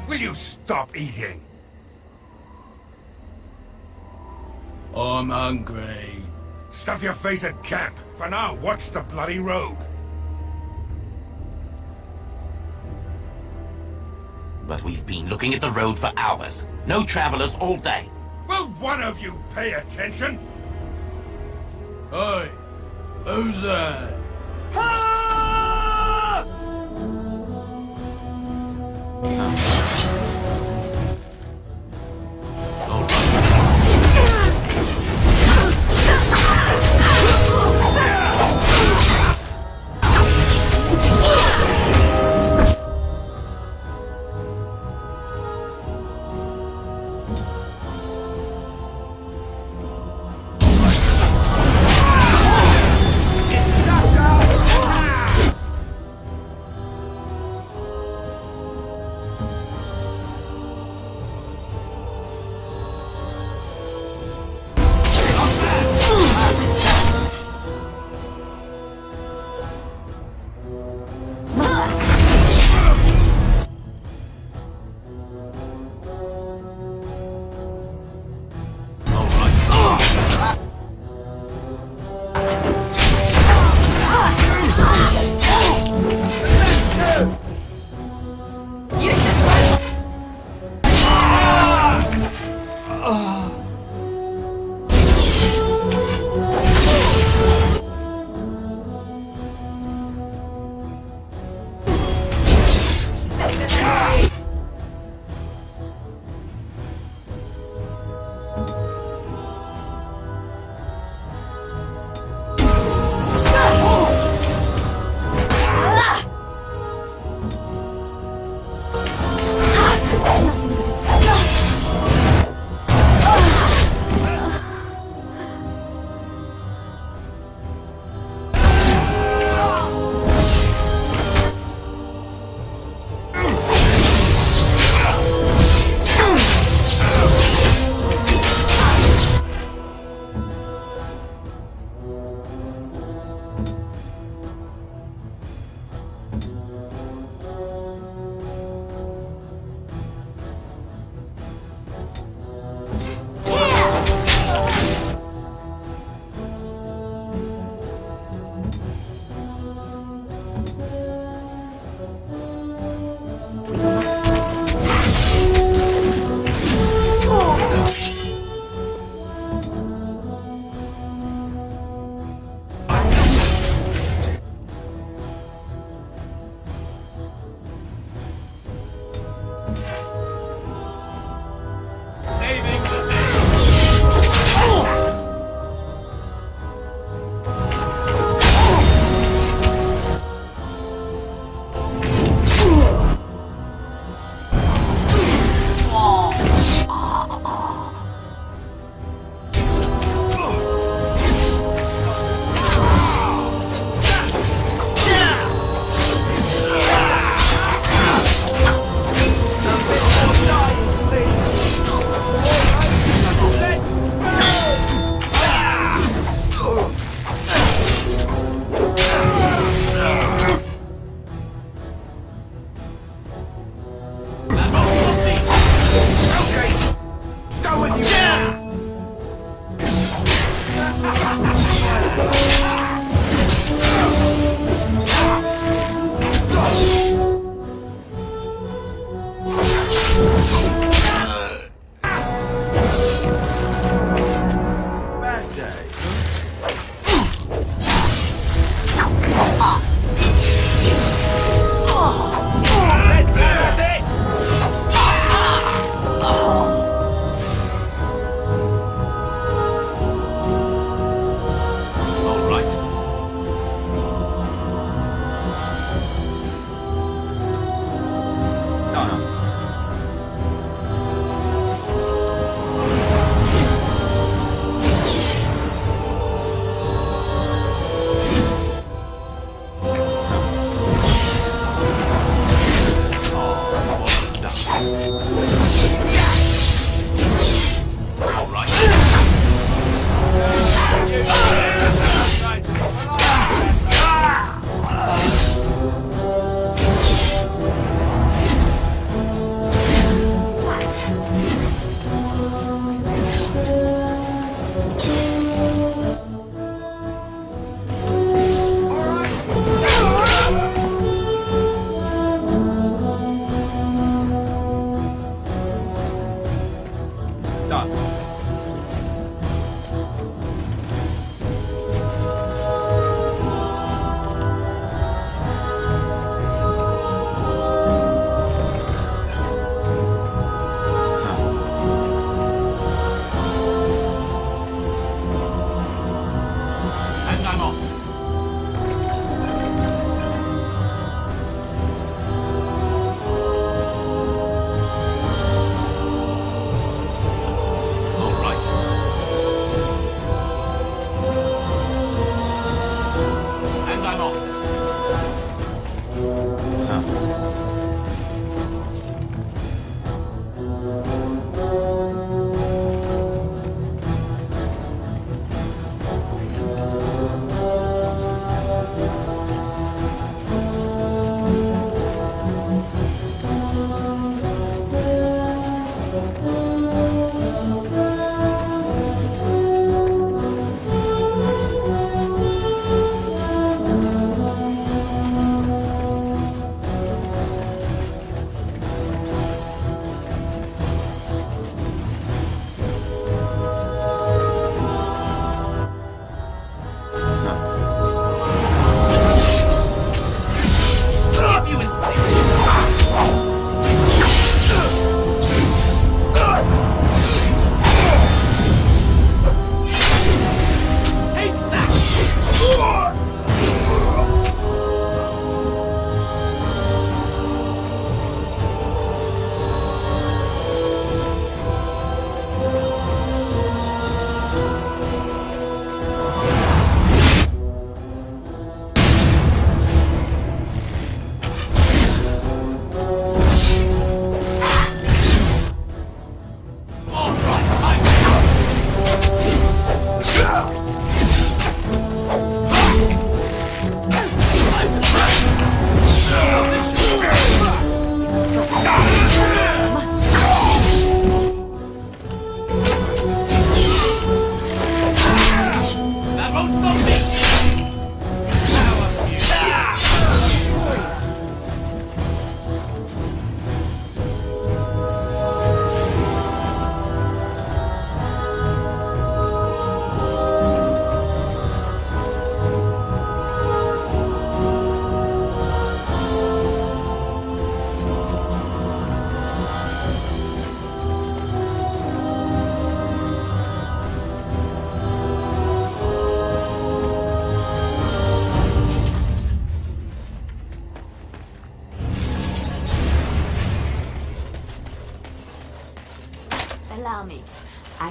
Will you stop eating? I'm hungry. Stuff your face at camp. For now, watch the bloody road. But we've been looking at the road for hours. No travelers all day. Will one of you pay attention? Hey, who's that?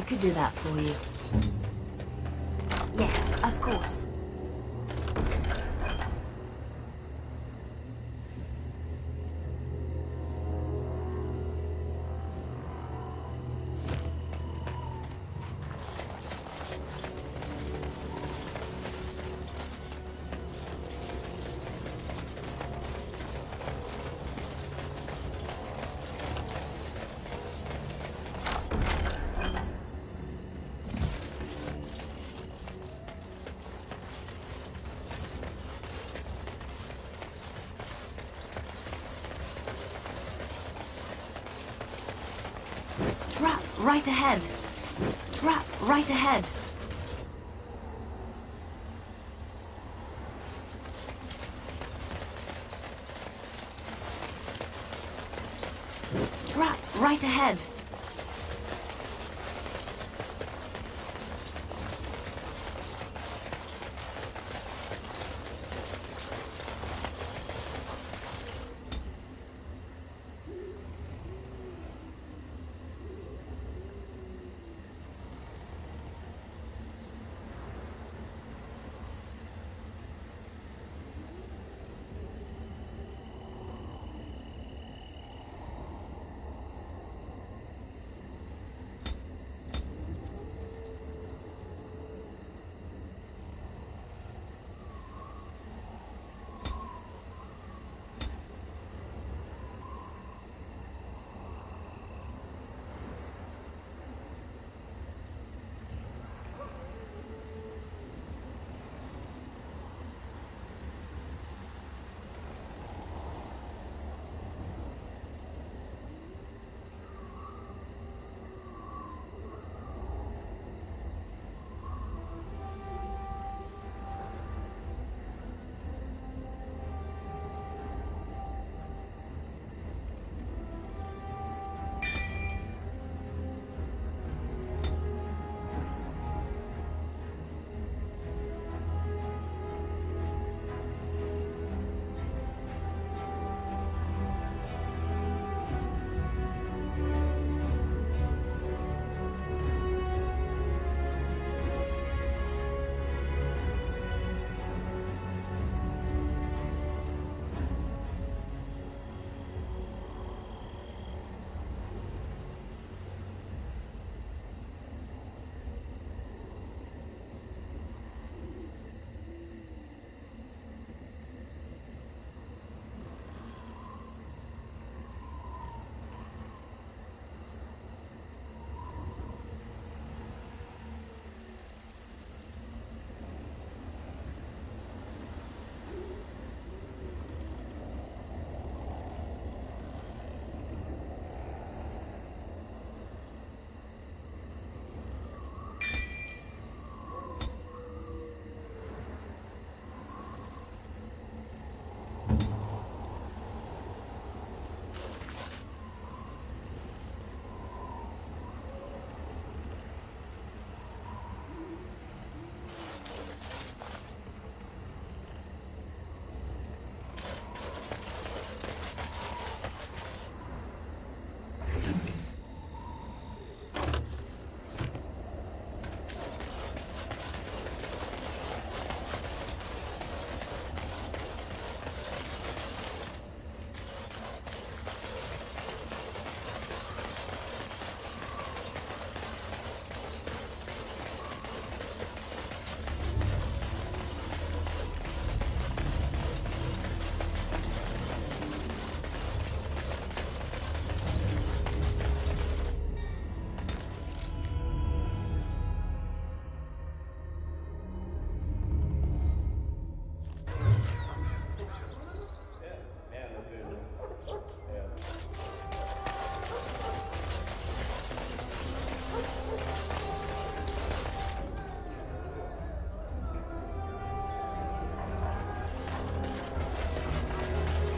could do that for you. Yes, of course. Trap right ahead. Trap right ahead. Trap right ahead.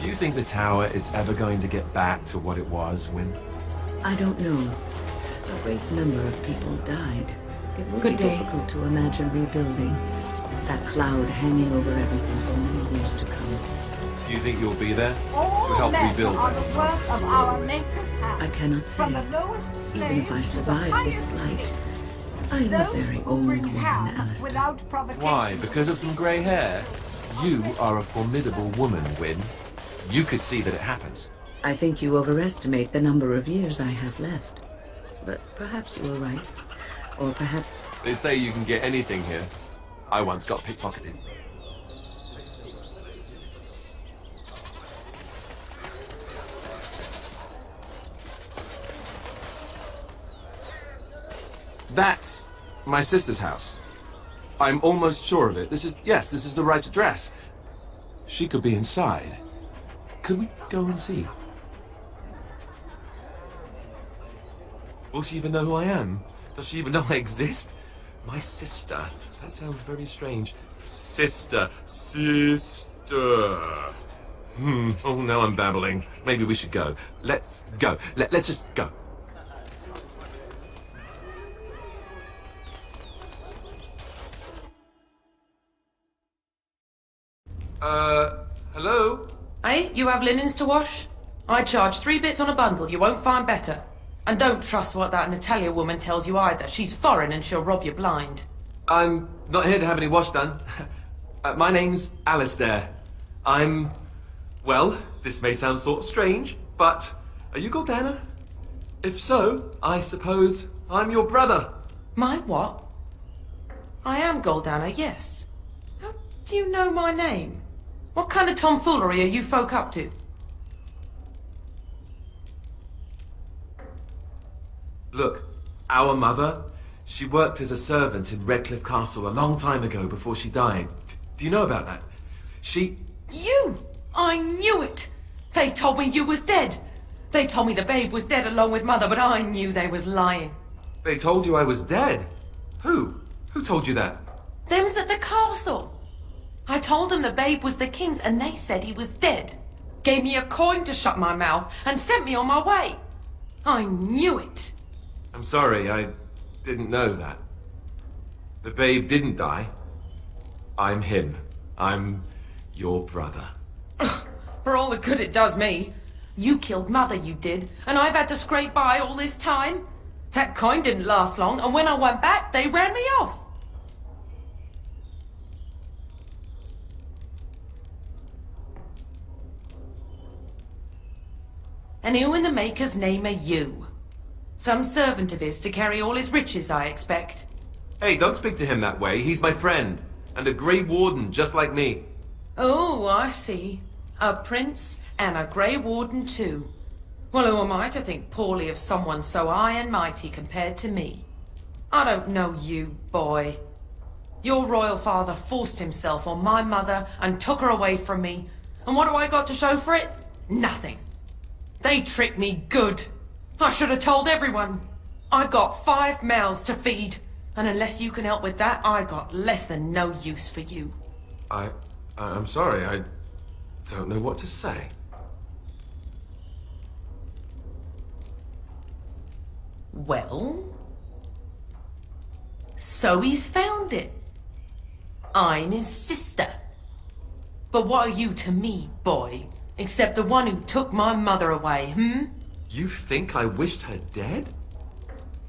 Do you think the tower is ever going to get back to what it was, Wynne? I don't know. A great number of people died. It will Good be day. difficult to imagine rebuilding. That cloud hanging over everything for many years to come. Do you think you'll be there to All help men rebuild are that the work of our Maker's hand. I cannot say. From the lowest Even if I slaves to the survive this highest flight, kings. I'm a Those very who old bring woman, harm Alistair. without provocation. Why? Because of some grey hair? You are a formidable woman, Wynne. You could see that it happens. I think you overestimate the number of years I have left. But perhaps you are right. Or perhaps... They say you can get anything here. I once got pickpocketed. That's my sister's house. I'm almost sure of it. This is the right address. She could be inside. Could we go and see? Will she even know who I am? Does she even know I exist? My sister. That sounds very strange. Sister. Oh, now I'm babbling. Maybe we should go. Let's go. Let's just go. Hello? Hey, you have linens to wash? I charge 3 bits on a bundle, you won't find better. And don't trust what that Natalia woman tells you either. She's foreign and she'll rob you blind. I'm not here to have any wash done. My name's Alistair. Well, this may sound sort of strange, but are you Gordana? If so, I suppose I'm your brother. My what? I am Goldana, yes. How do you know my name? What kind of tomfoolery are you folk up to? Look, our mother, she worked as a servant in Redcliffe Castle a long time ago before she died. Do you know about that? You! I knew it! They told me you was dead. They told me the babe was dead along with mother, but I knew they was lying. They told you I was dead? Who? Who told you that? Them's at the castle. I told them the babe was the king's and they said he was dead. Gave me a coin to shut my mouth and sent me on my way. I knew it. I'm sorry, I didn't know that. The babe didn't die. I'm him. I'm your brother. For all the good it does me. You killed mother, you did, and I've had to scrape by all this time. That coin didn't last long, and when I went back, they ran me off. And who in the Maker's name are you? Some servant of his to carry all his riches, I expect. Hey, don't speak to him that way. He's my friend. And a Grey Warden, just like me. Oh, I see. A prince and a Grey Warden too. Well, who am I to think poorly of someone so high and mighty compared to me? I don't know you, boy. Your royal father forced himself on my mother and took her away from me. And what do I got to show for it? Nothing. They tricked me good. I should have told everyone. I got 5 mouths to feed. And unless you can help with that, I got less than no use for you. I'm sorry, I don't know what to say. Well? So he's found it. I'm his sister. But what are you to me, boy? Except the one who took my mother away, You think I wished her dead?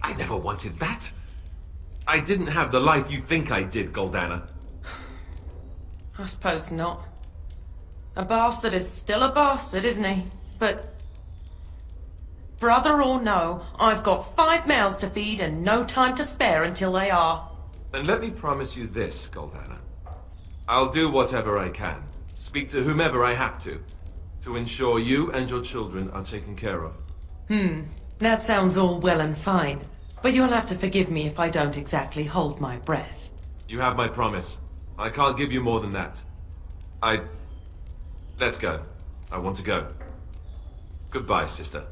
I never wanted that. I didn't have the life you think I did, Goldana. I suppose not. A bastard is still a bastard, isn't he? But... brother or no, I've got 5 mouths to feed and no time to spare until they are. And let me promise you this, Goldana. I'll do whatever I can, speak to whomever I have to ensure you and your children are taken care of. That sounds all well and fine. But you'll have to forgive me if I don't exactly hold my breath. You have my promise. I can't give you more than that. Let's go. I want to go. Goodbye, sister.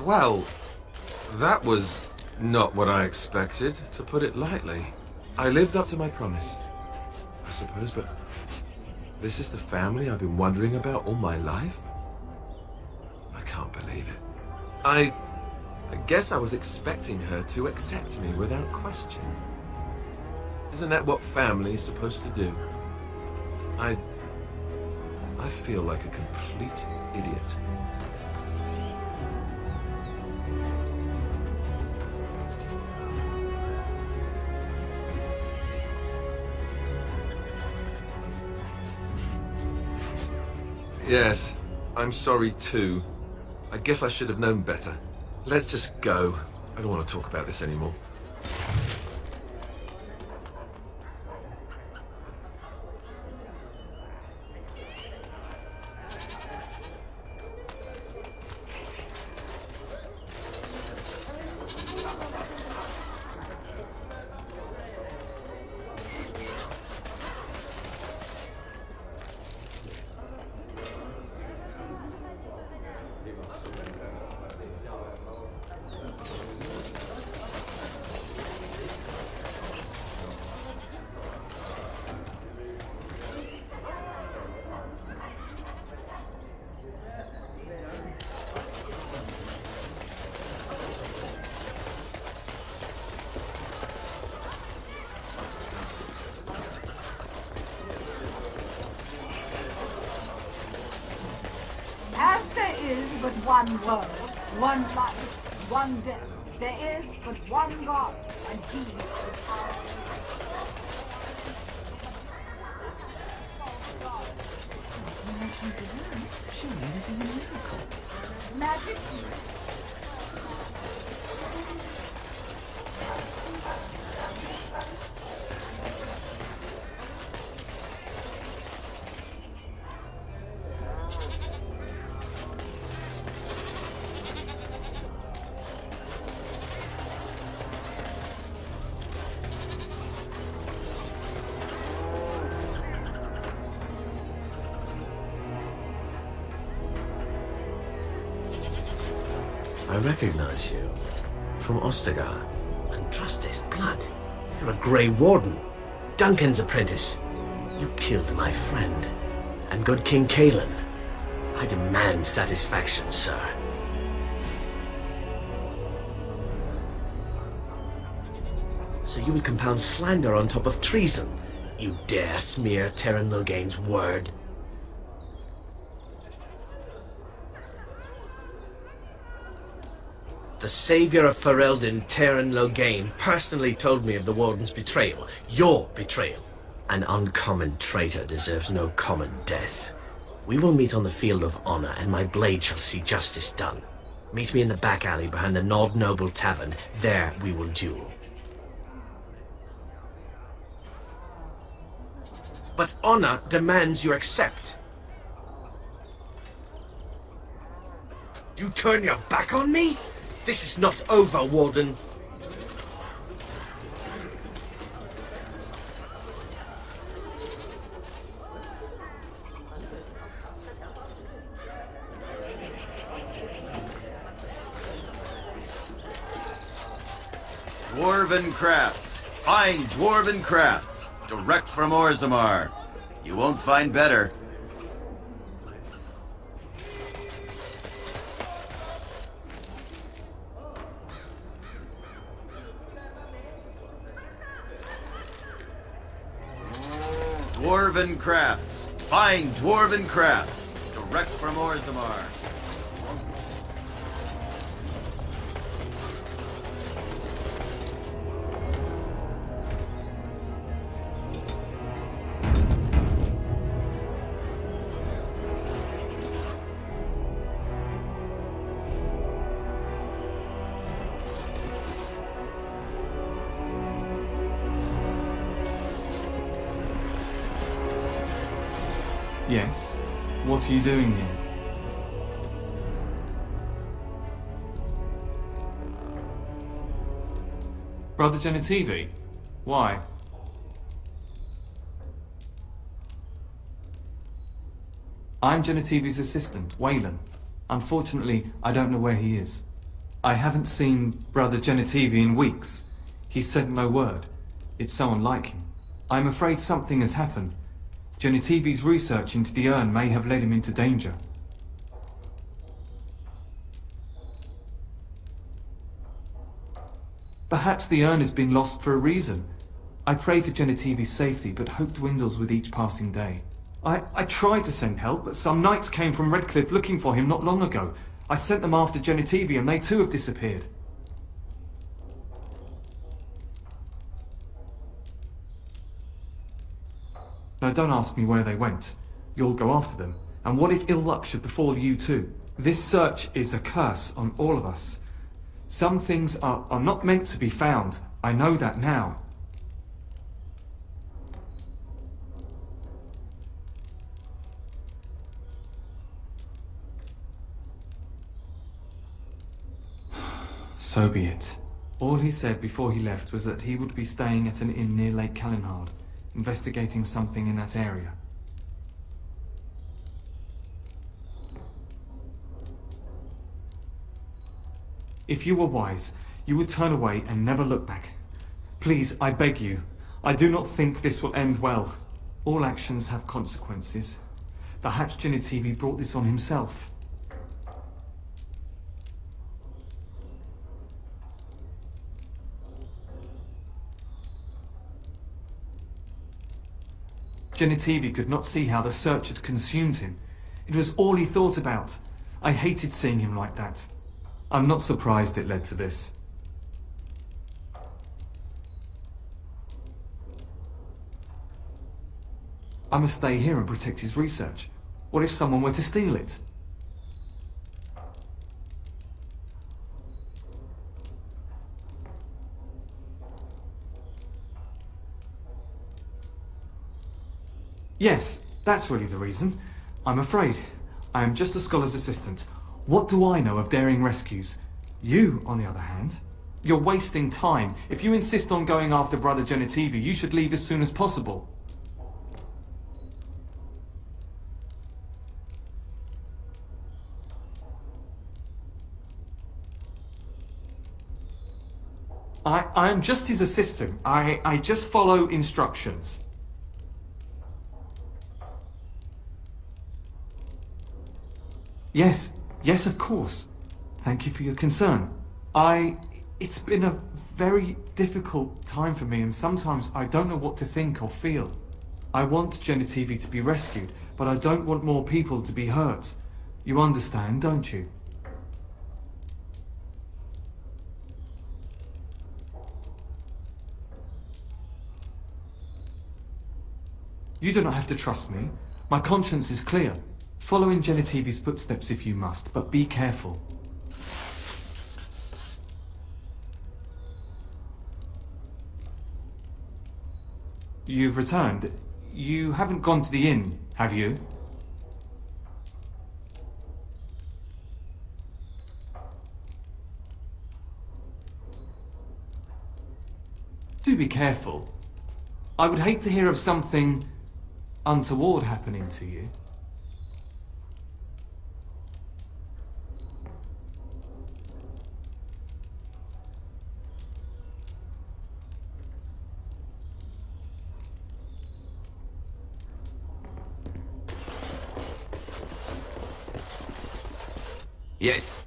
Well, that was not what I expected, to put it lightly. I lived up to my promise, I suppose, but this is the family I've been wondering about all my life? I can't believe it. I guess I was expecting her to accept me without question. Isn't that what family is supposed to do? I feel like a complete idiot. Yes, I'm sorry too. I guess I should have known better. Let's just go. I don't want to talk about this anymore. As there is but one world, one life, one death, there is but one God, and He is our Surely this is a miracle. magic. I recognize you. From Ostagar. And trust his blood. You're a Grey Warden. Duncan's apprentice. You killed my friend. And good King Cailan. I demand satisfaction, sir. So you would compound slander on top of treason? You dare smear Terran Loghain's word? The savior of Ferelden, Terran Loghain, personally told me of the Warden's betrayal. Your betrayal. An uncommon traitor deserves no common death. We will meet on the field of honor, and my blade shall see justice done. Meet me in the back alley behind the Nod Noble Tavern. There we will duel. But honor demands you accept. You turn your back on me? This is not over, Warden. Dwarven crafts. Fine dwarven crafts. Direct from Orzammar. You won't find better. Dwarven crafts. Fine dwarven crafts. Direct from Orzammar. Yes. What are you doing here? Brother Genetivi? Why? I'm Genetivi's assistant, Waylon. Unfortunately, I don't know where he is. I haven't seen Brother Genetivi in weeks. He sent no word. It's so unlike him. I'm afraid something has happened. Genetivi's research into the urn may have led him into danger. Perhaps the urn has been lost for a reason. I pray for Genetivi's safety, but hope dwindles with each passing day. I tried to send help, but some knights came from Redcliffe looking for him not long ago. I sent them after Genetivi and they too have disappeared. No, don't ask me where they went. You'll go after them, And what if ill luck should befall you too? This search is a curse on all of us. Some things are not meant to be found. I know that now. So be it. All he said before he left was that he would be staying at an inn near Lake Kalinhard, investigating something in that area. If you were wise, you would turn away and never look back. Please, I beg you. I do not think this will end well. All actions have consequences. Perhaps Genetivi brought this on himself. Genetivi could not see how the search had consumed him. It was all he thought about. I hated seeing him like that. I'm not surprised it led to this. I must stay here and protect his research. What if someone were to steal it? Yes, that's really the reason. I'm afraid. I am just a scholar's assistant. What do I know of daring rescues? You, on the other hand, you're wasting time. If you insist on going after Brother Genetivi, you should leave as soon as possible. I am just his assistant. I just follow instructions. Yes, of course. Thank you for your concern. It's been a very difficult time for me, and sometimes I don't know what to think or feel. I want Genetivi to be rescued, but I don't want more people to be hurt. You understand, don't you? You do not have to trust me. My conscience is clear. Follow in Genetivi's footsteps if you must, but be careful. You've returned. You haven't gone to the inn, have you? Do be careful. I would hate to hear of something untoward happening to you. Yes.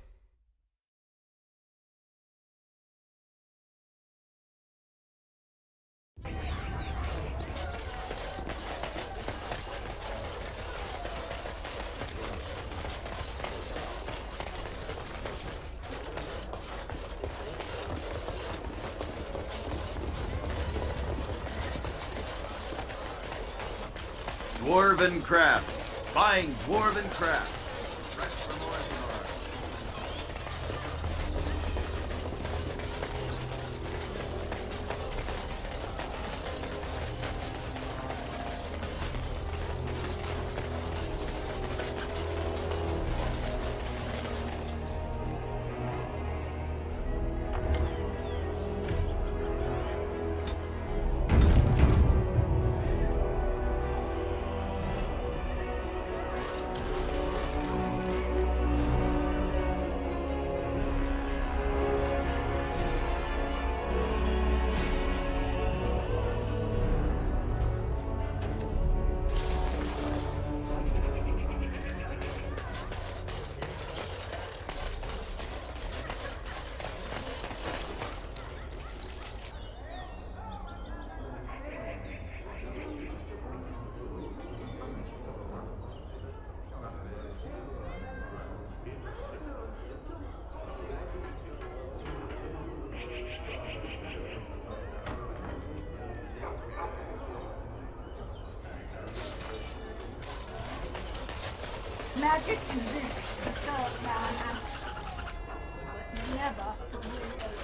Dwarven crafts. Buying dwarven crafts. Direct from Orthamar. Magic and vision disturb man and never to realize.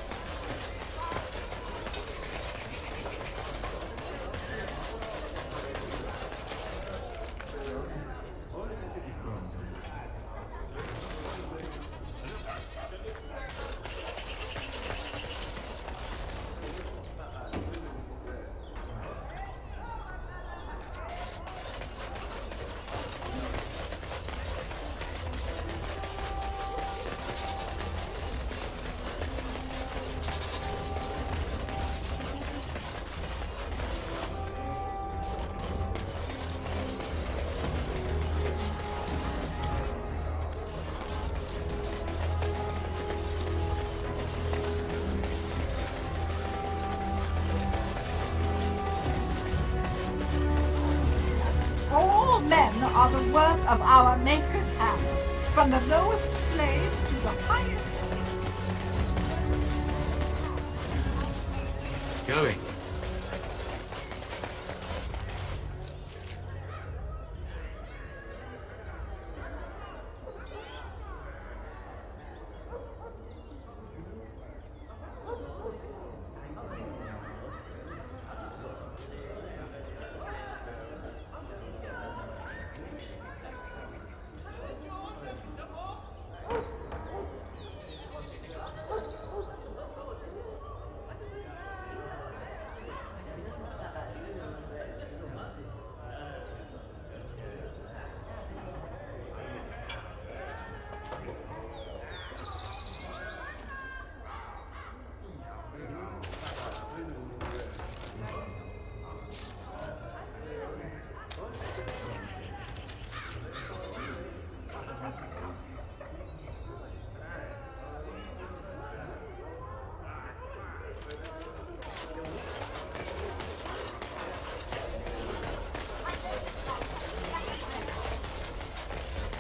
All men are the work of our Maker's hands, from the lowest slaves to the highest. Going.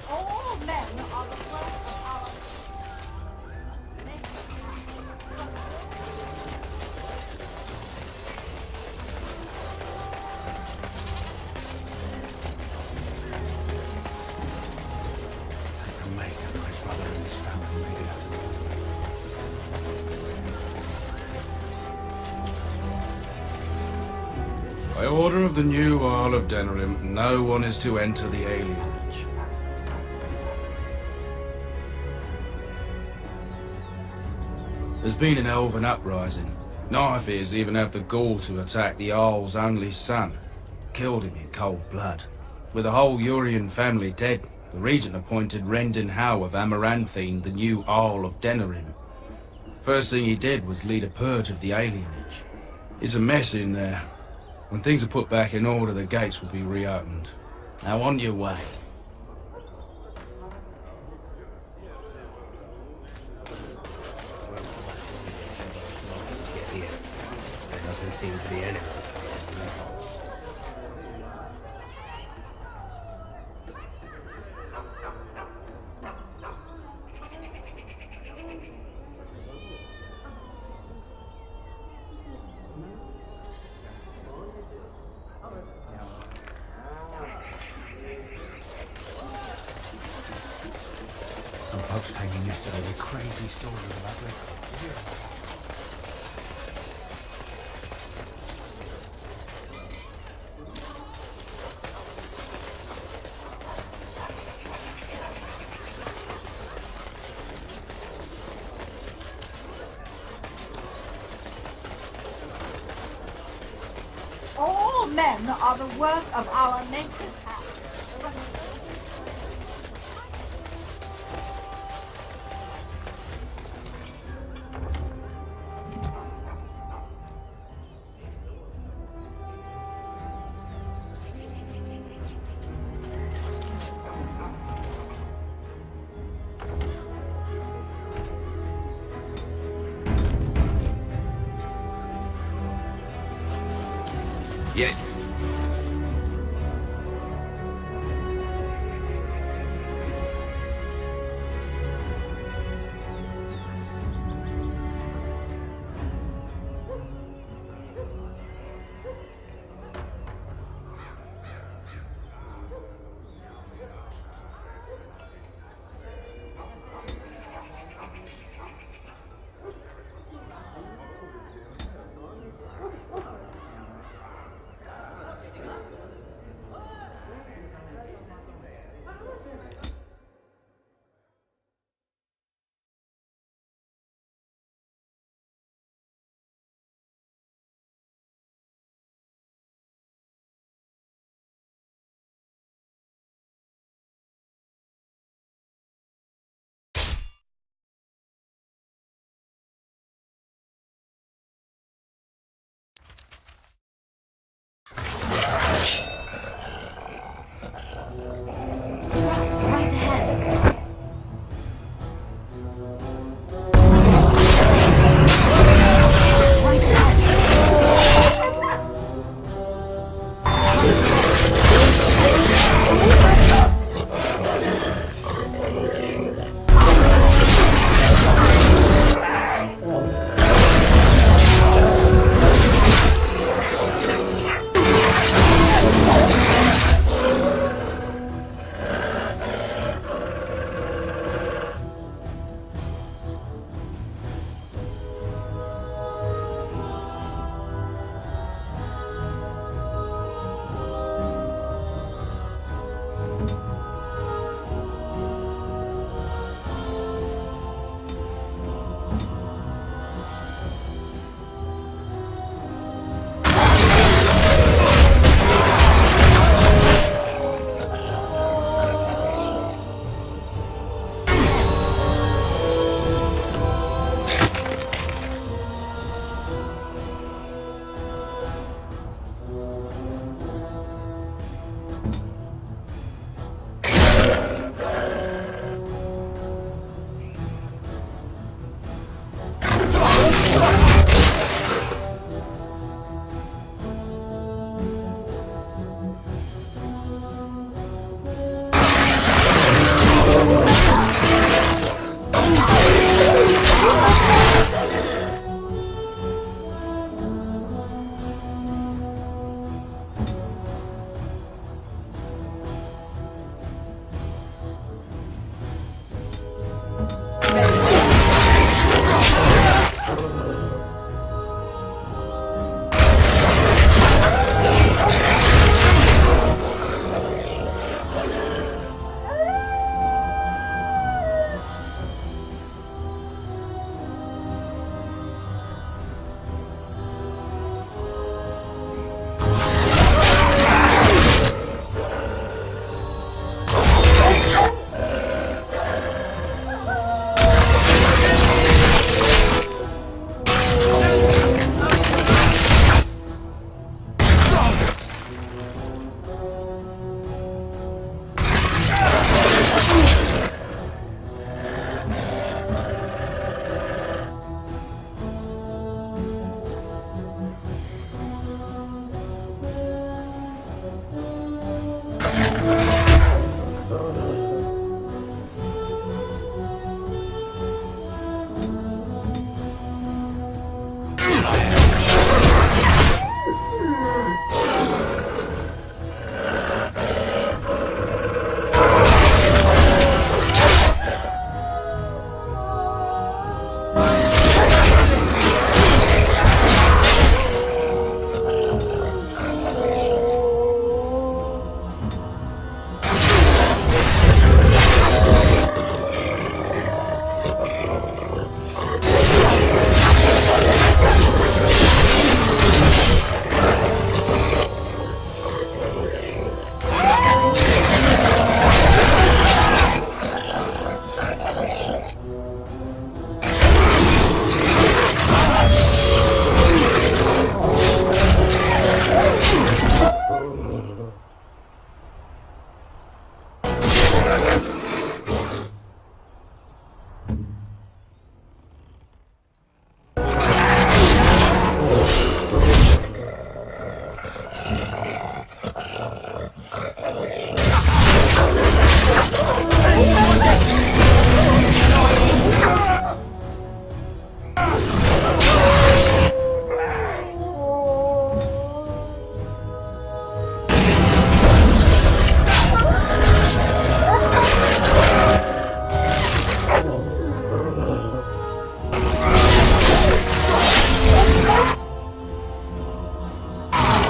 All men are the work of our Maker's hands. By order of the new Earl of Denerim, no one is to enter the alienage. There's been an elven uprising. Knifeears even have the gall to attack the Jarl's only son. Killed him in cold blood. With the whole Urian family dead, the regent appointed Rendon Howe of Amaranthine the new Earl of Denerim. First thing he did was lead a purge of the alienage. It's a mess in there. When things are put back in order, the gates will be reopened. Now on your way. Here. There doesn't seem to be anyone. Some folks came in yesterday with crazy stories about records. All men are the work of our Maker's hands. Yes.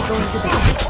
I'm going to bed.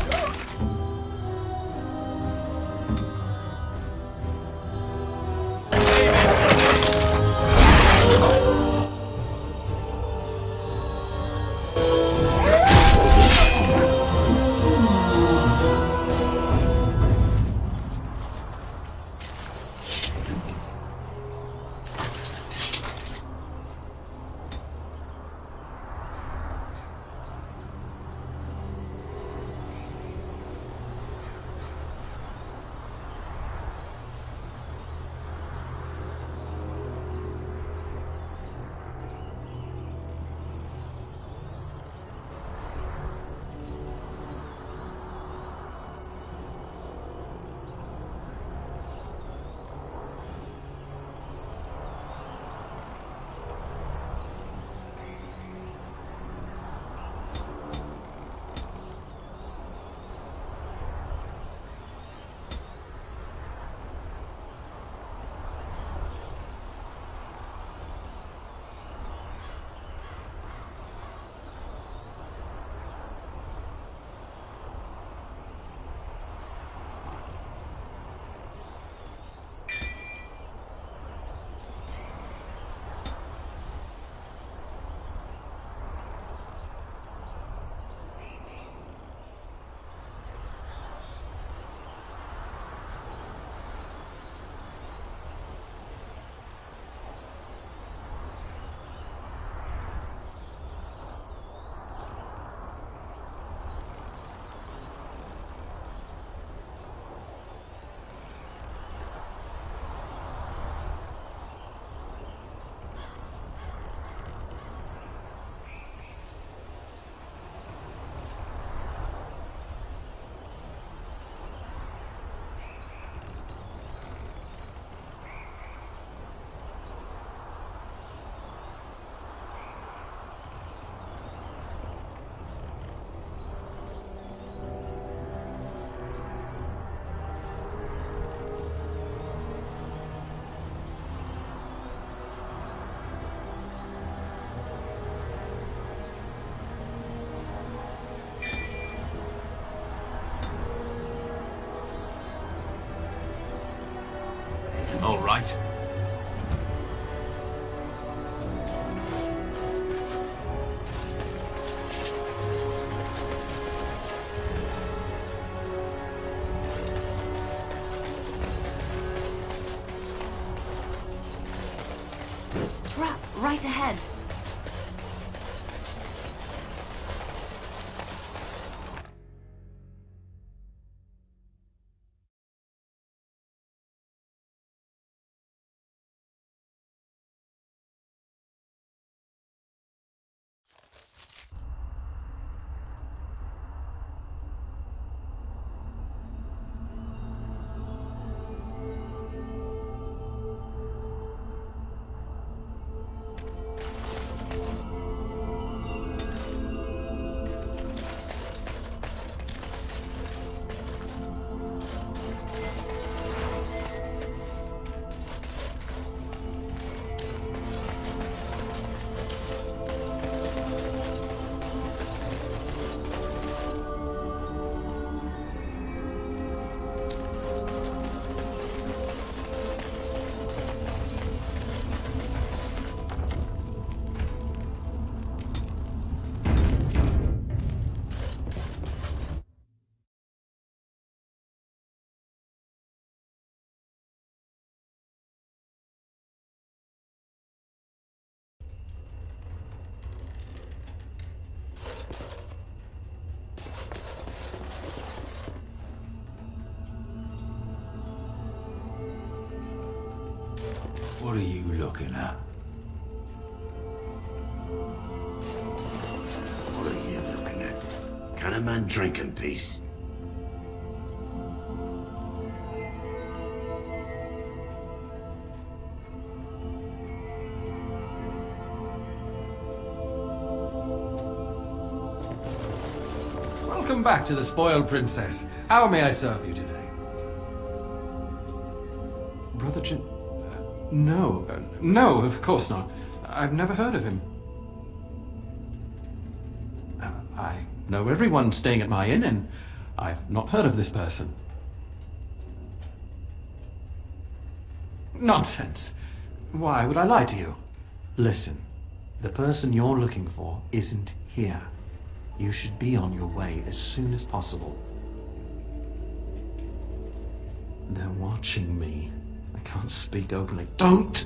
All right. Trap right ahead. What are you looking at? What are you looking at? Can a man drink in peace? Welcome back to the Spoiled Princess. How may I serve you today? Brother Jin... no, of course not. I've never heard of him. know everyone staying at my inn, and I've not heard of this person. Nonsense. Why would I lie to you? Listen, the person you're looking for isn't here. You should be on your way as soon as possible. They're watching me. I can't speak openly. Don't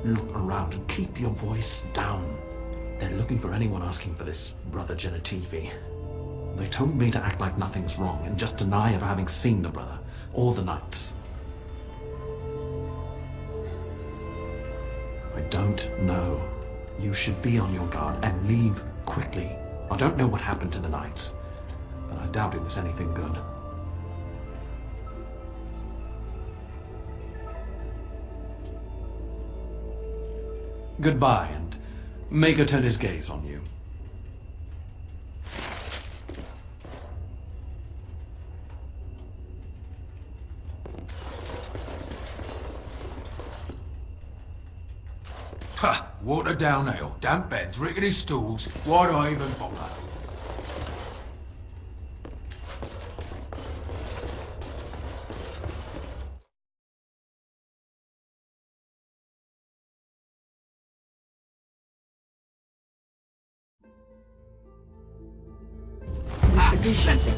look around and keep your voice down. They're looking for anyone asking for this brother Genetivi. They told me to act like nothing's wrong and just deny ever having seen the brother or the knights. I don't know. You should be on your guard and leave quickly. I don't know what happened to the knights, but I doubt it was anything good. Goodbye, and make her turn his gaze on you. Ha! Watered down ale, damp beds, rickety stools. Why do I even bother? We should do something.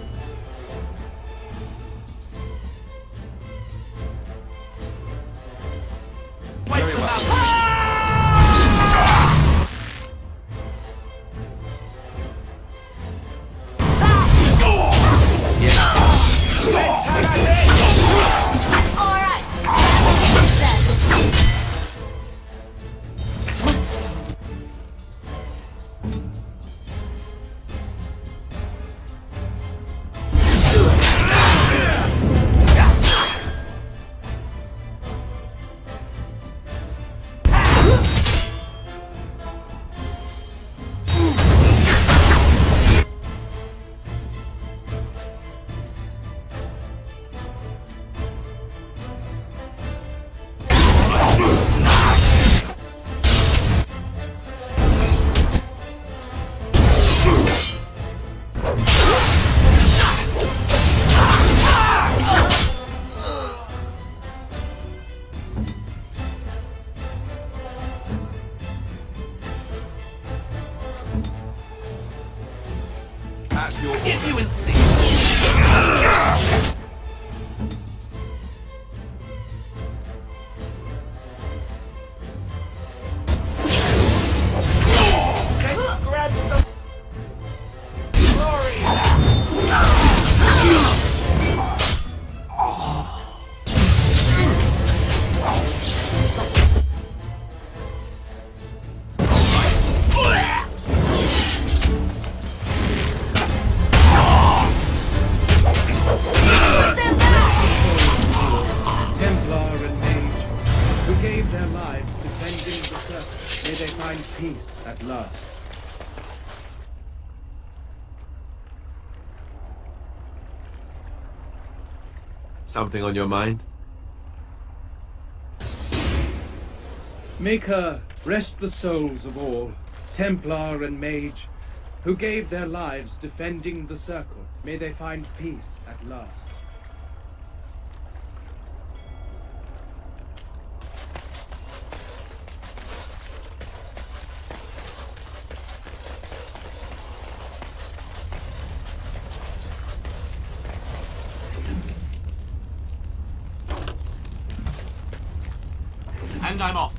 If you insist. Grab some glory! Peace at last. Something on your mind? Make her rest the souls of all, Templar and Mage, who gave their lives defending the Circle. May they find peace at last. And I'm off.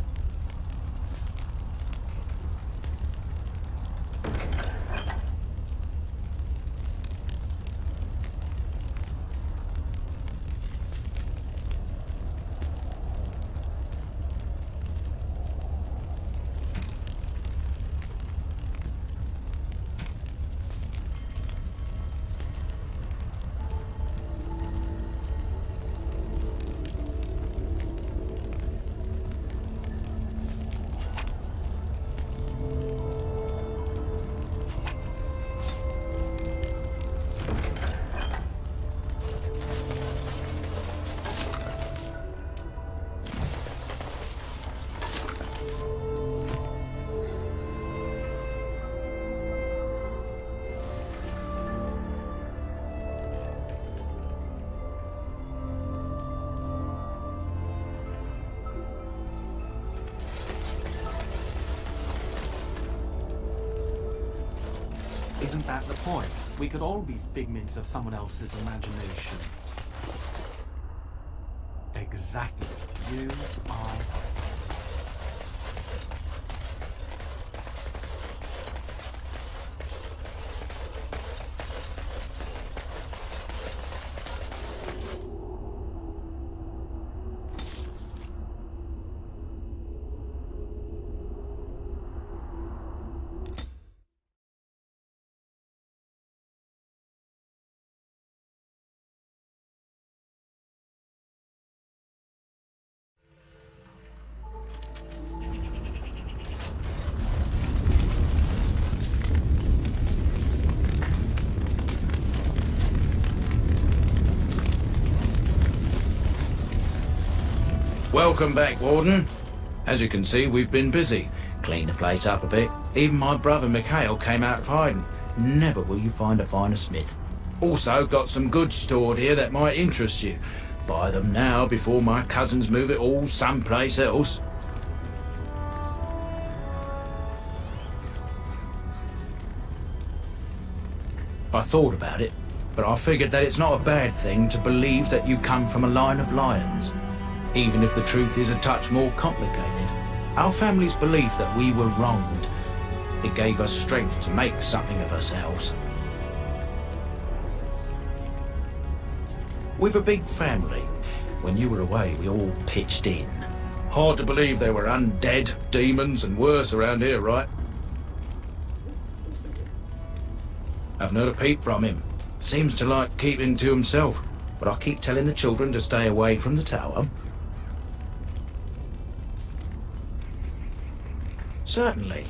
isn't that the point? We could all be figments of someone else's imagination. Exactly. You are. Welcome back, Warden. As you can see, we've been busy. Cleaned the place up a bit. Even my brother Mikhail came out of hiding. Never will you find a finer smith. Also got some goods stored here that might interest you. Buy them now before my cousins move it all someplace else. I thought about it, but I figured that it's not a bad thing to believe that you come from a line of lions. Even if the truth is a touch more complicated. Our family's belief that we were wronged. It gave us strength to make something of ourselves. We've a big family. When you were away, we all pitched in. Hard to believe there were undead, demons, and worse around here, right? Haven't heard a peep from him. Seems to like keeping to himself. But I keep telling the children to stay away from the tower. Certainly.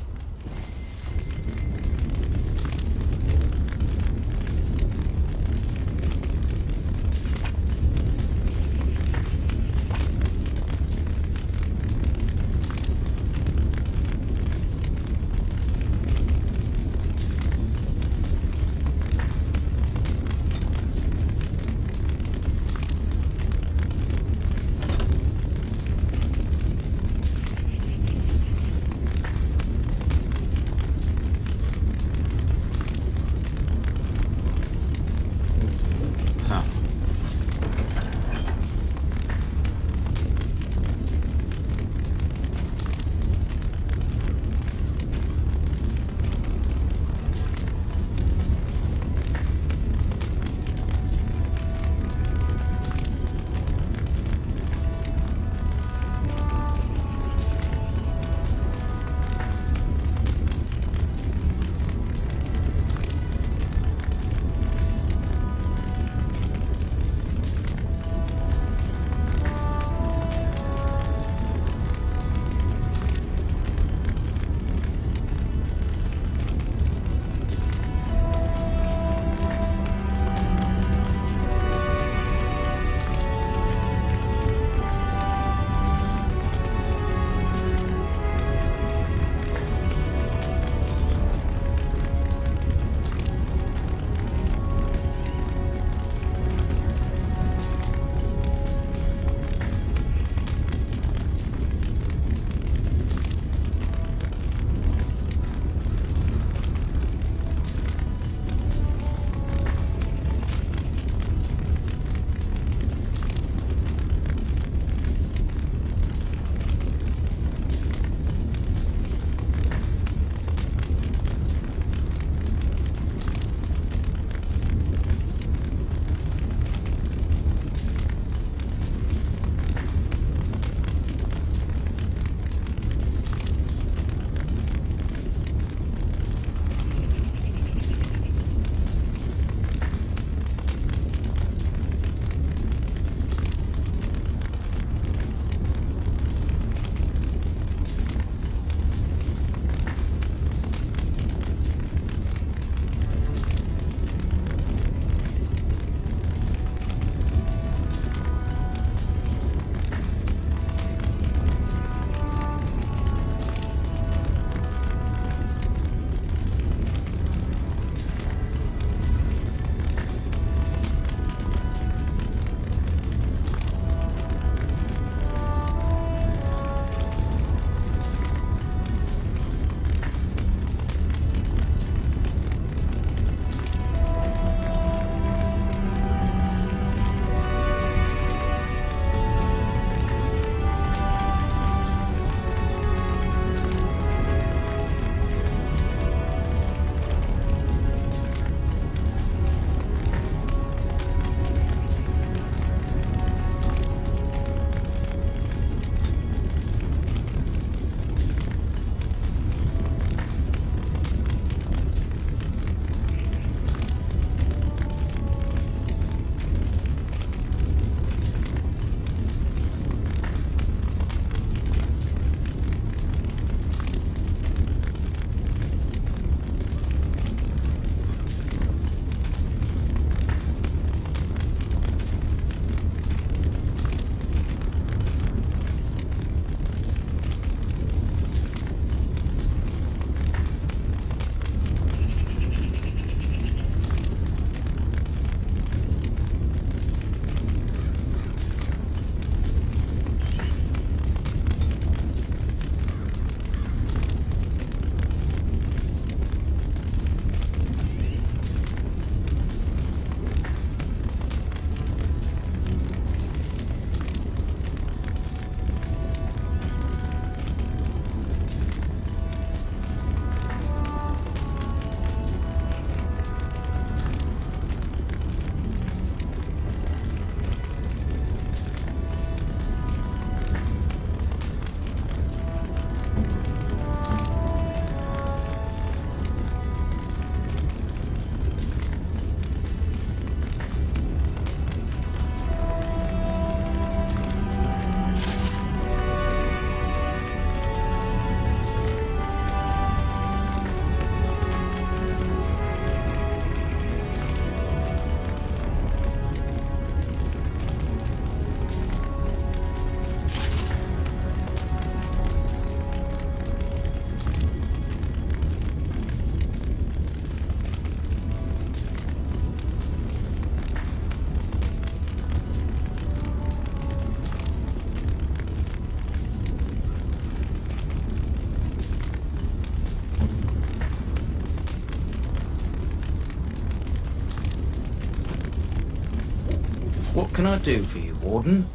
What can I do for you, Warden?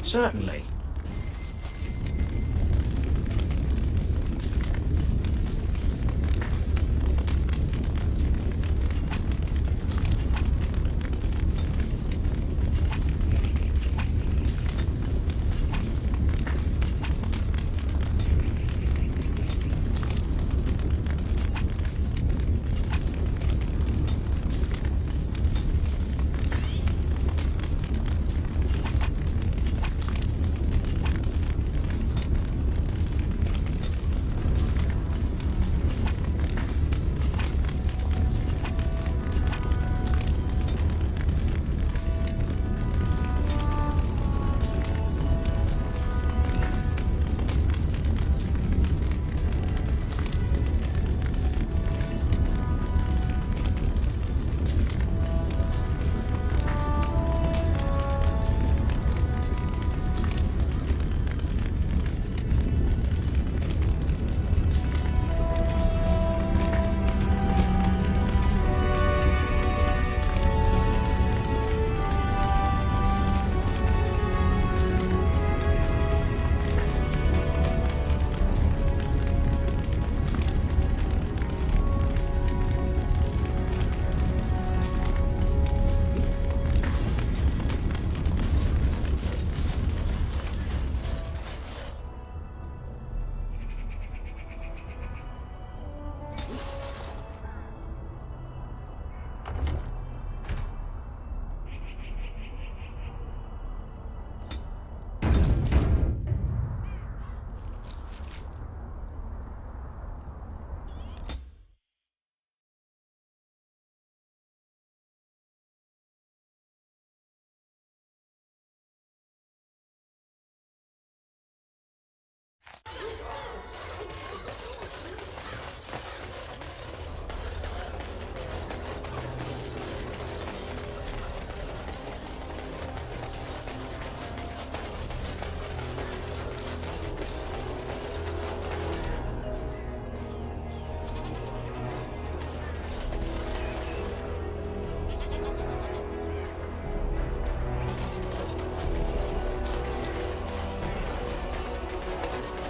Certainly.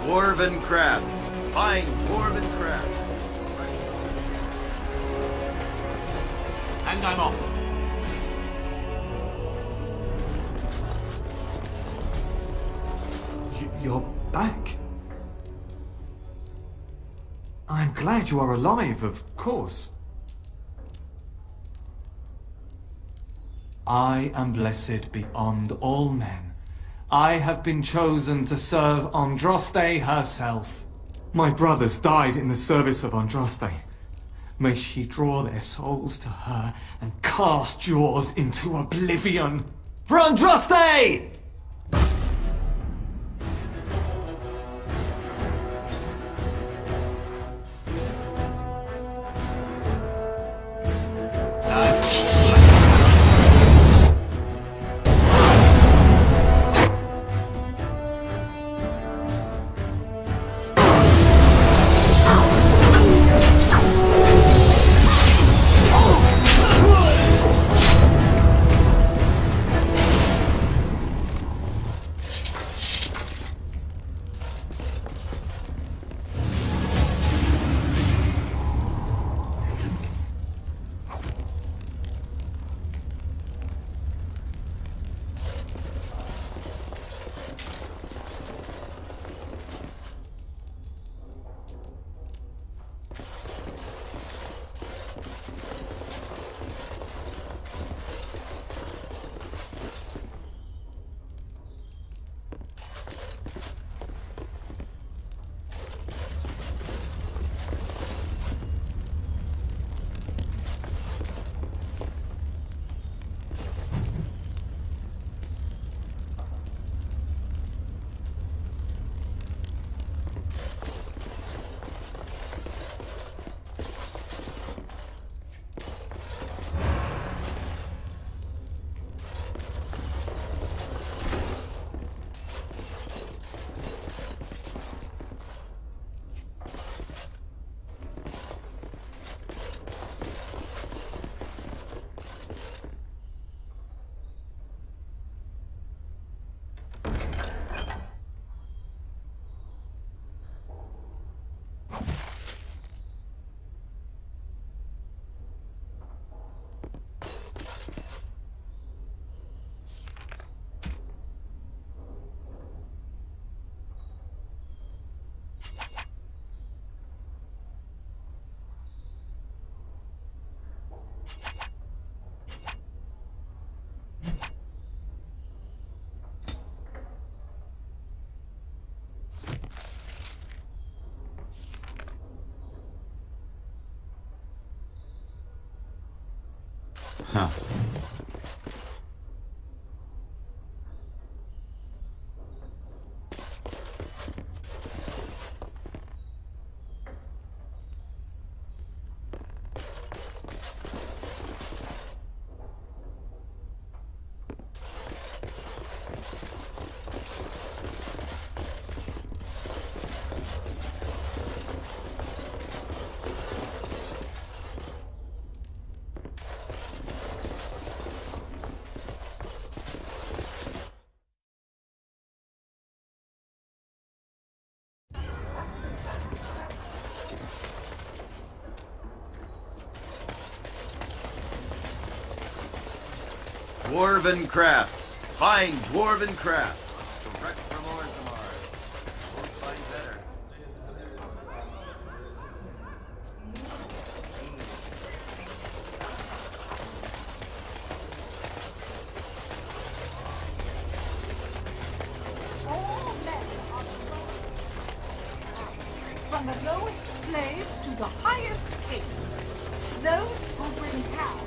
Dwarven crafts. Fine dwarven crafts. And I'm off. You're back. I'm glad you are alive, of course. I am blessed beyond all men. I have been chosen to serve Andraste herself. My brothers died in the service of Andraste. May she draw their souls to her and cast yours into oblivion. For Andraste! Huh. Dwarven crafts. Fine dwarven crafts. Direct from Orzammar. Won't find better. All men are from the lowest slaves to the highest kings. Those who bring power.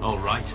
All right.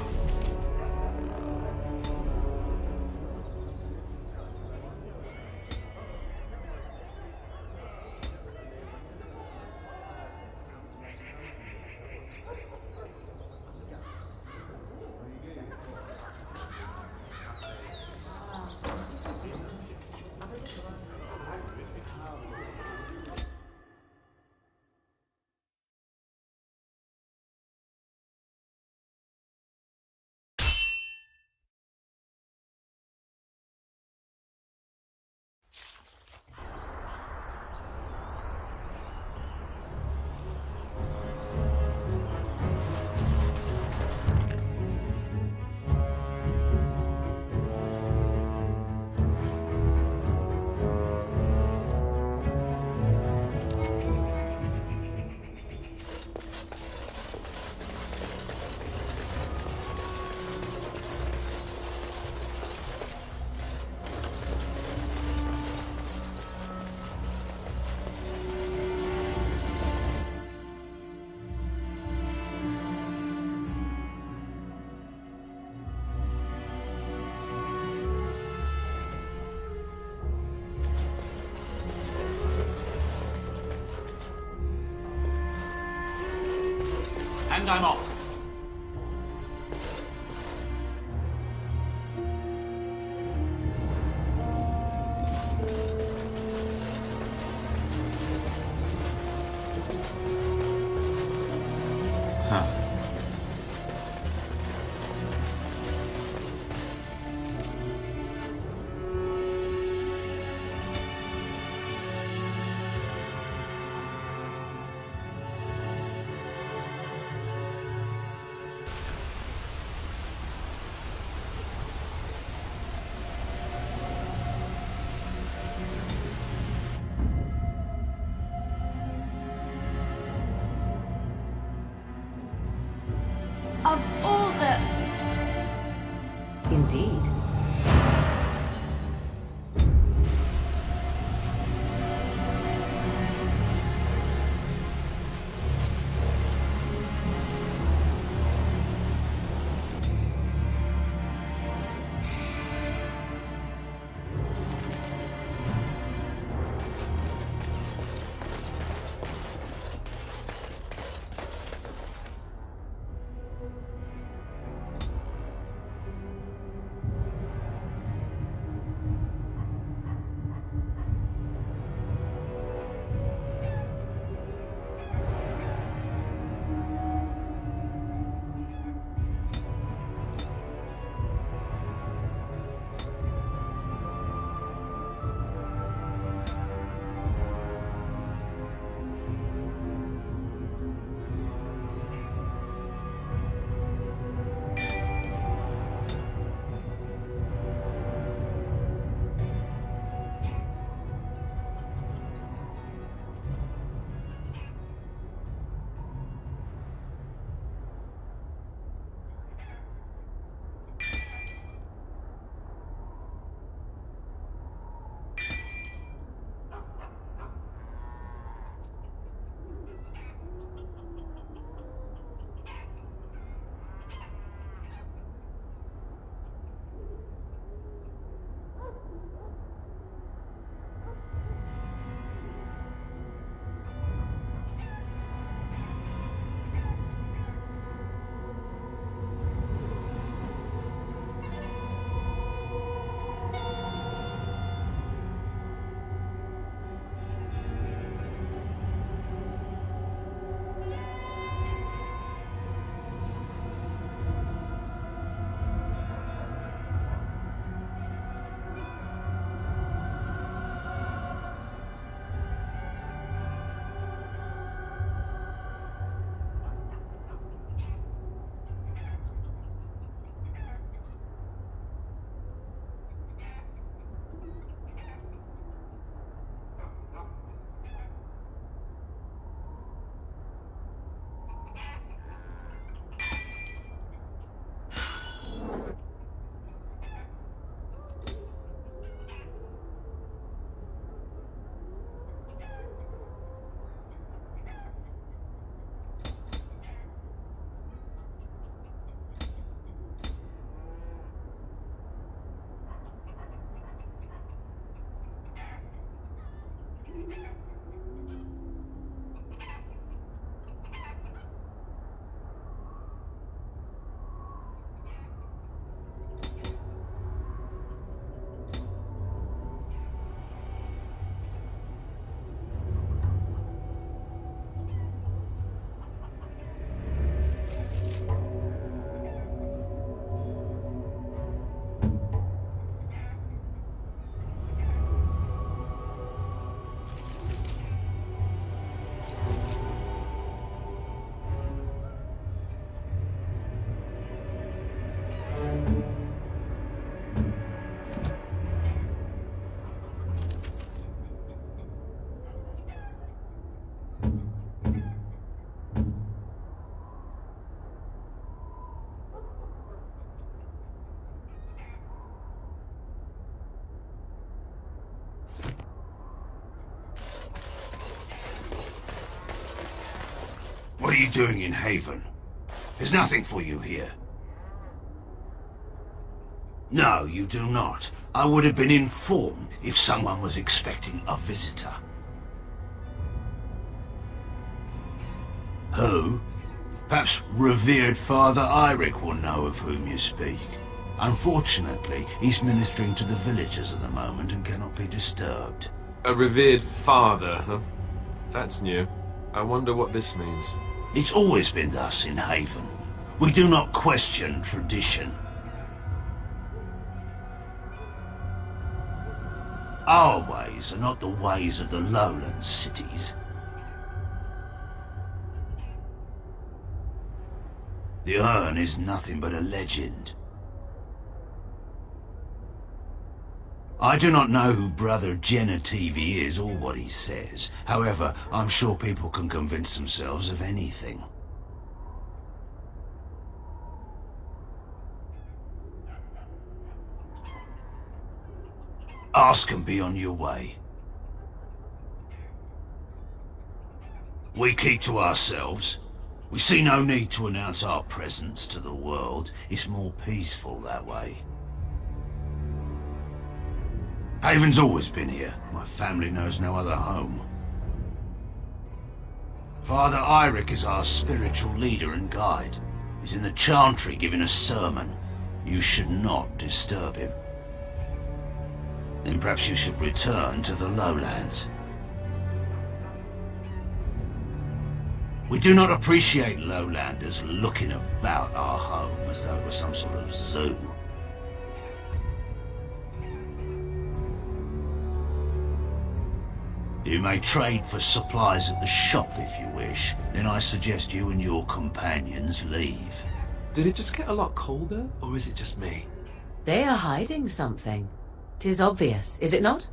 And I'm off. Huh. are you doing in Haven? There's nothing for you here. No, you do not. I would have been informed if someone was expecting a visitor. Who? Perhaps revered Father Eirik will know of whom you speak. Unfortunately, he's ministering to the villagers at the moment and cannot be disturbed. A revered father, huh? That's new. I wonder what this means. It's always been thus in Haven. We do not question tradition. Our ways are not the ways of the lowland cities. The urn is nothing but a legend. I do not know who Brother Genetivi is or what he says. However, I'm sure people can convince themselves of anything. Ask and be on your way. We keep to ourselves. We see no need to announce our presence to the world. It's more peaceful that way. Haven's always been here. My family knows no other home. Father Eirik is our spiritual leader and guide. He's in the chantry giving a sermon. You should not disturb him. Then perhaps you should return to the lowlands. We do not appreciate lowlanders looking about our home as though it was some sort of zoo. You may trade for supplies at the shop if you wish. Then I suggest you and your companions leave. Did it just get a lot colder, or is it just me? They are hiding something. 'Tis obvious, is it not?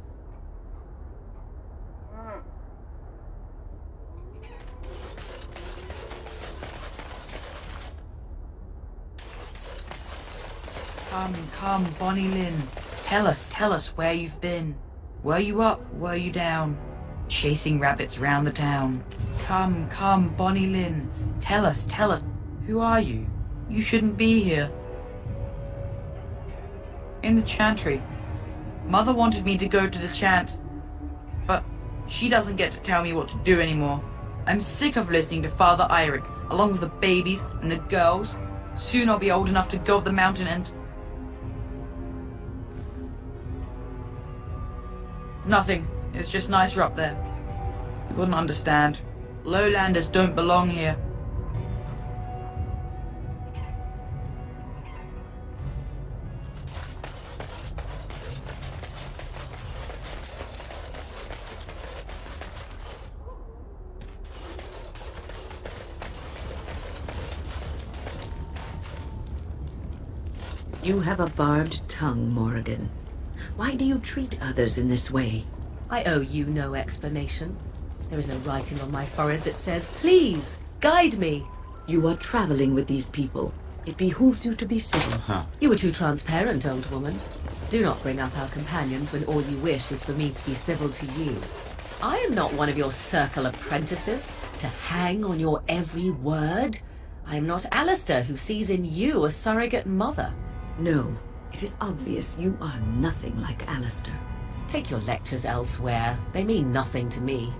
Come, Bonnie Lynn. Tell us where you've been. Were you up, were you down? Chasing rabbits round the town. Come, Bonnie Lynn. Tell us. Who are you? You shouldn't be here. In the chantry. Mother wanted me to go to the chant, but she doesn't get to tell me what to do anymore. I'm sick of listening to Father Eirik, along with the babies and the girls. Soon I'll be old enough to go up the mountain and... Nothing. It's just nicer up there. You wouldn't understand. Lowlanders don't belong here. You have a barbed tongue, Morrigan. Why do you treat others in this way? I owe you no explanation. There is no writing on my forehead that says, "Please, guide me." You are traveling with these people. It behooves you to be civil. You were too transparent, old woman. Do not bring up our companions when all you wish is for me to be civil to you. I am not one of your circle apprentices, to hang on your every word. I am not Alistair, who sees in you a surrogate mother. No, it is obvious you are nothing like Alistair. Take your lectures elsewhere. They mean nothing to me.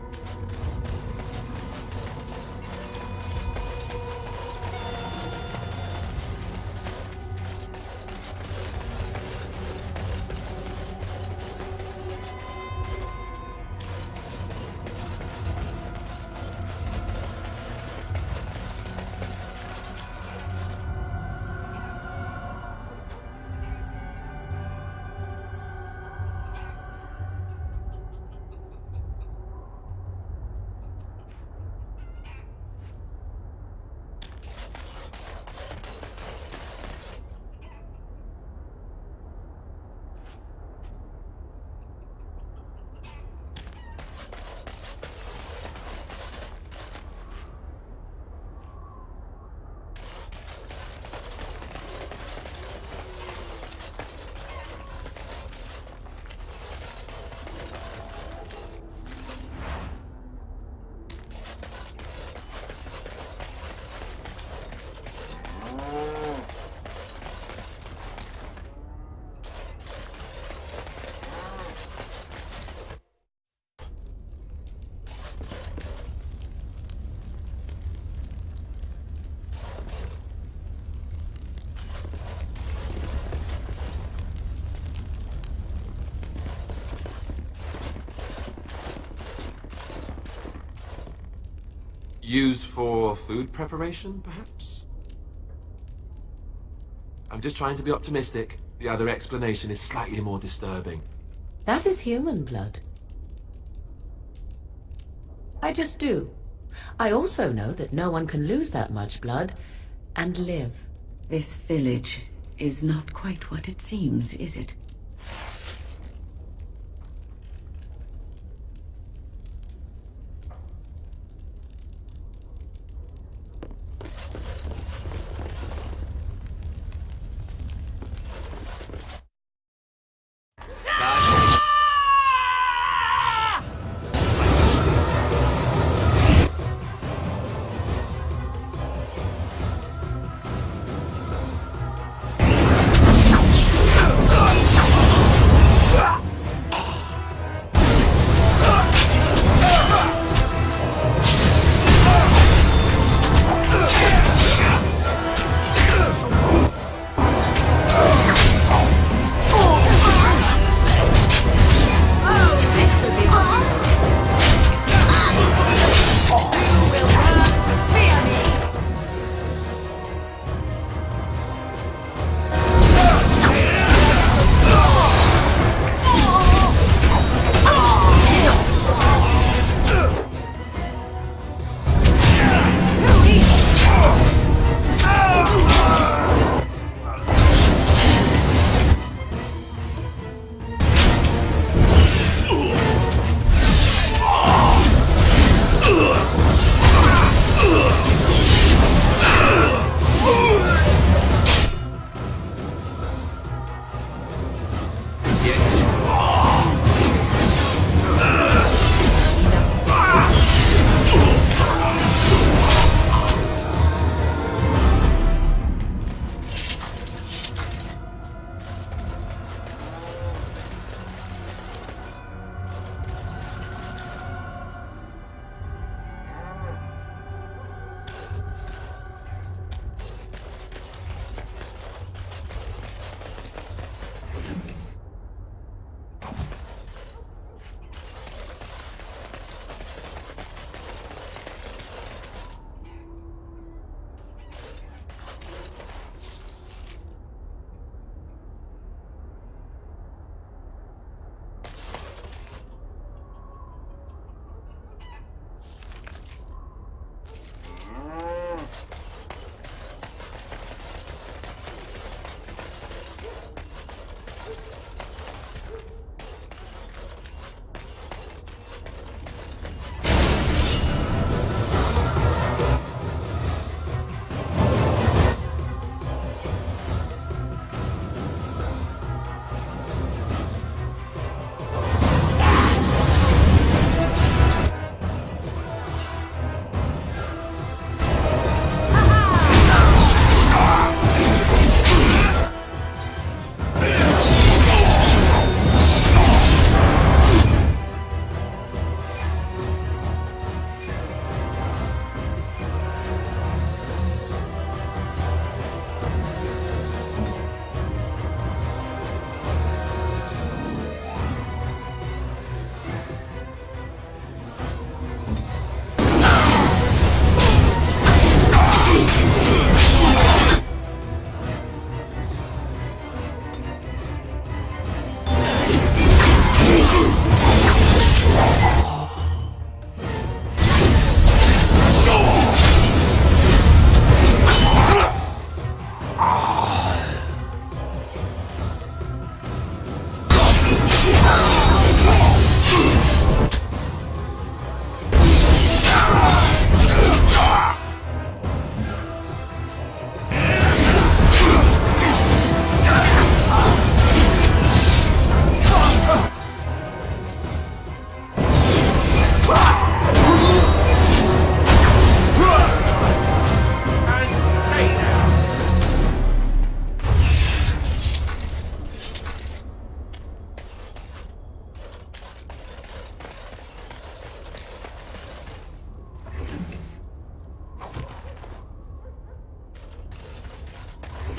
Used for food preparation, perhaps? I'm just trying to be optimistic. The other explanation is slightly more disturbing. That is human blood. I just do. I also know that no one can lose that much blood and live. This village is not quite what it seems, is it?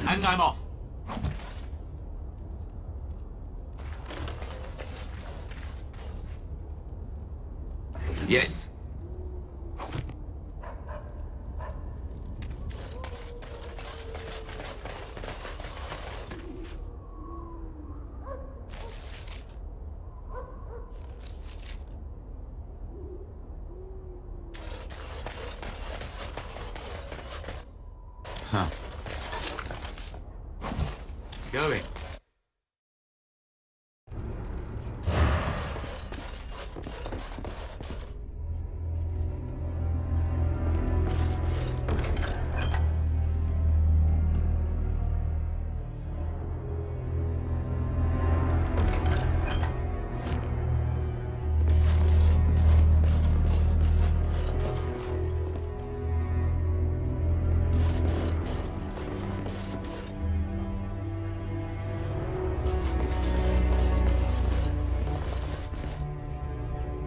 And I'm off. Yes. Huh. Going.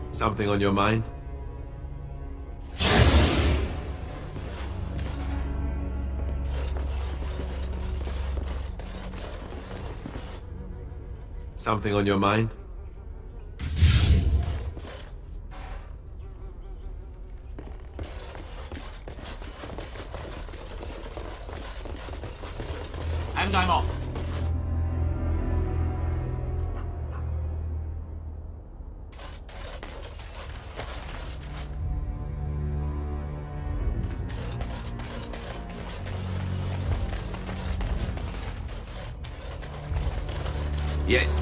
Something on your mind? Something on your mind? And I'm off. Yes.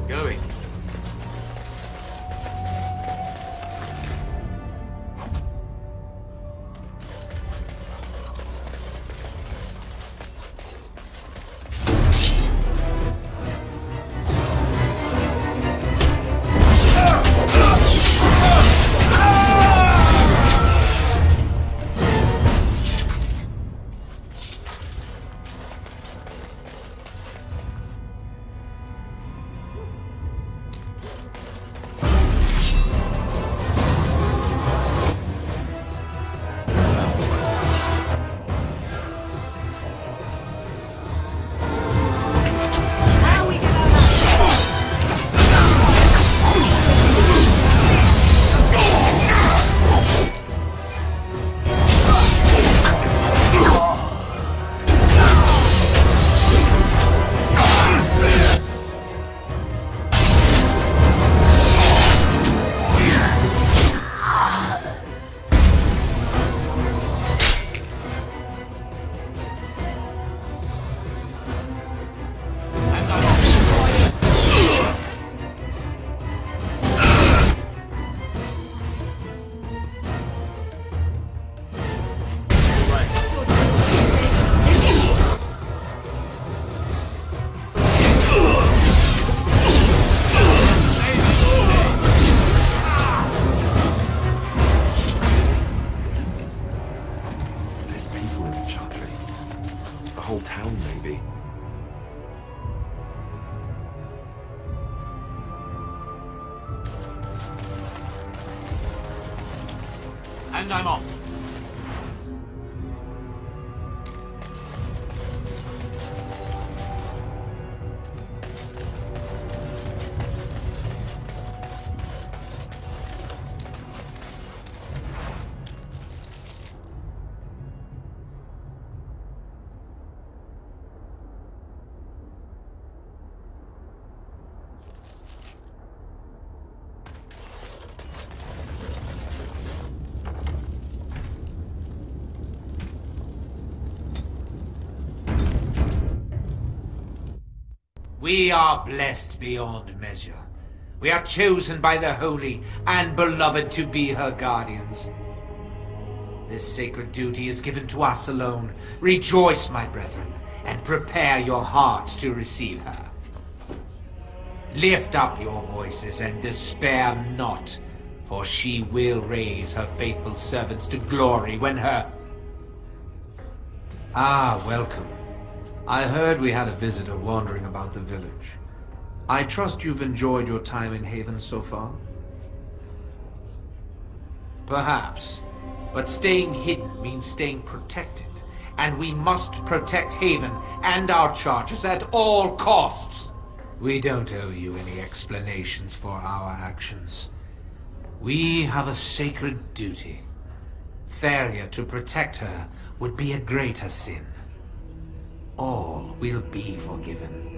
Going. Whole town, maybe. And I'm off. We are blessed beyond measure. We are chosen by the holy and beloved to be her guardians. This sacred duty is given to us alone. Rejoice, my brethren, and prepare your hearts to receive her. Lift up your voices and despair not, for she will raise her faithful servants to glory when her... Ah, welcome. I heard we had a visitor wandering about the village. I trust you've enjoyed your time in Haven so far? Perhaps. But staying hidden means staying protected. And we must protect Haven and our charges at all costs. We don't owe you any explanations for our actions. We have a sacred duty. Failure to protect her would be a greater sin. All will be forgiven.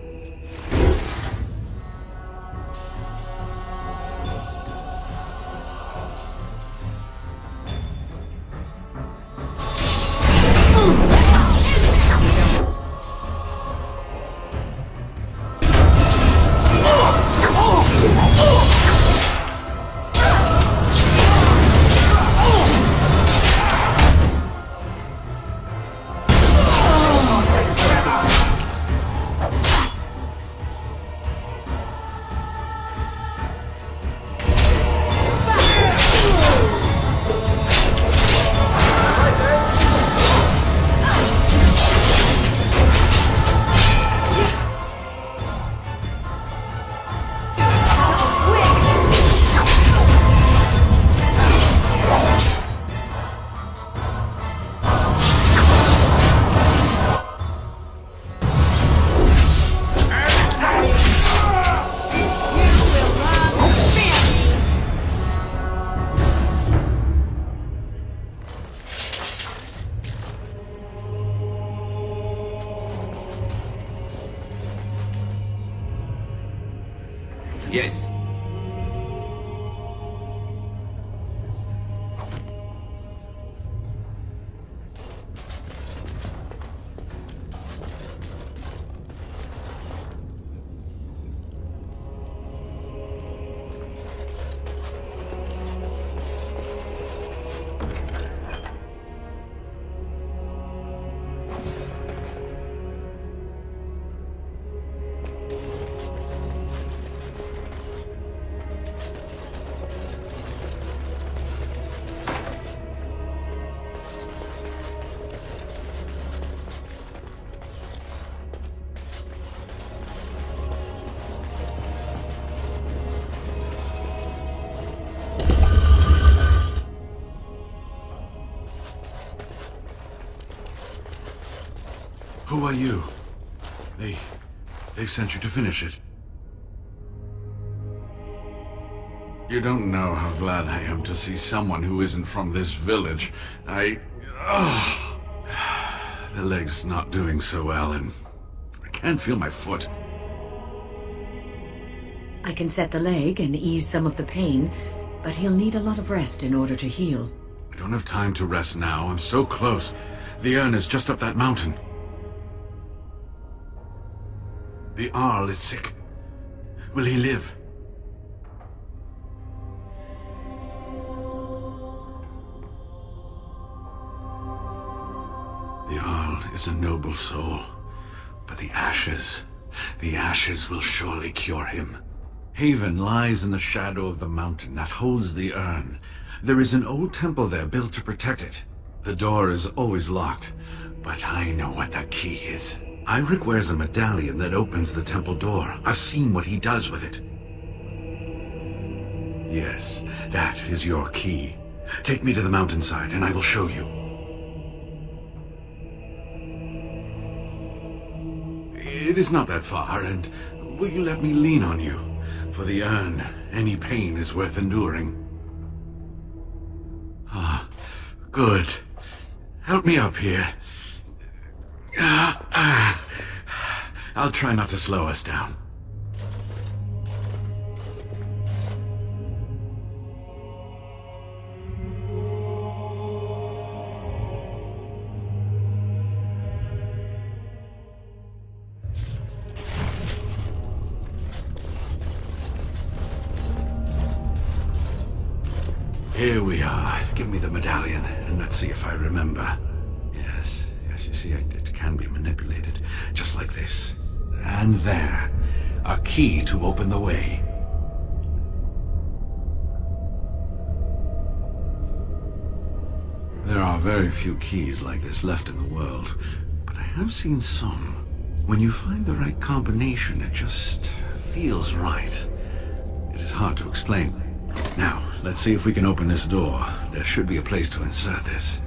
Yes. Who are you? They've sent you to finish it. You don't know how glad I am to see someone who isn't from this village. The leg's not doing so well, and I can't feel my foot. I can set the leg and ease some of the pain, but he'll need a lot of rest in order to heal. I don't have time to rest now. I'm so close. The urn is just up that mountain. The Arl is sick. Will he live? The Arl is a noble soul, but the ashes will surely cure him. Haven lies in the shadow of the mountain that holds the urn. There is an old temple there built to protect it. The door is always locked, but I know what that key is. Ivric wears a medallion that opens the temple door. I've seen what he does with it. Yes, that is your key. Take me to the mountainside and I will show you. It is not that far, and will you let me lean on you? For the urn, any pain is worth enduring. Ah, good. Help me up here. I'll try not to slow us down. Here we are. Give me the medallion, and let's see if I remember. Yes, you see, it can be manipulated, just like this. And there, a key to open the way. There are very few keys like this left in the world, but I have seen some. When you find the right combination, it just feels right. It is hard to explain. Now, let's see if we can open this door. There should be a place to insert this.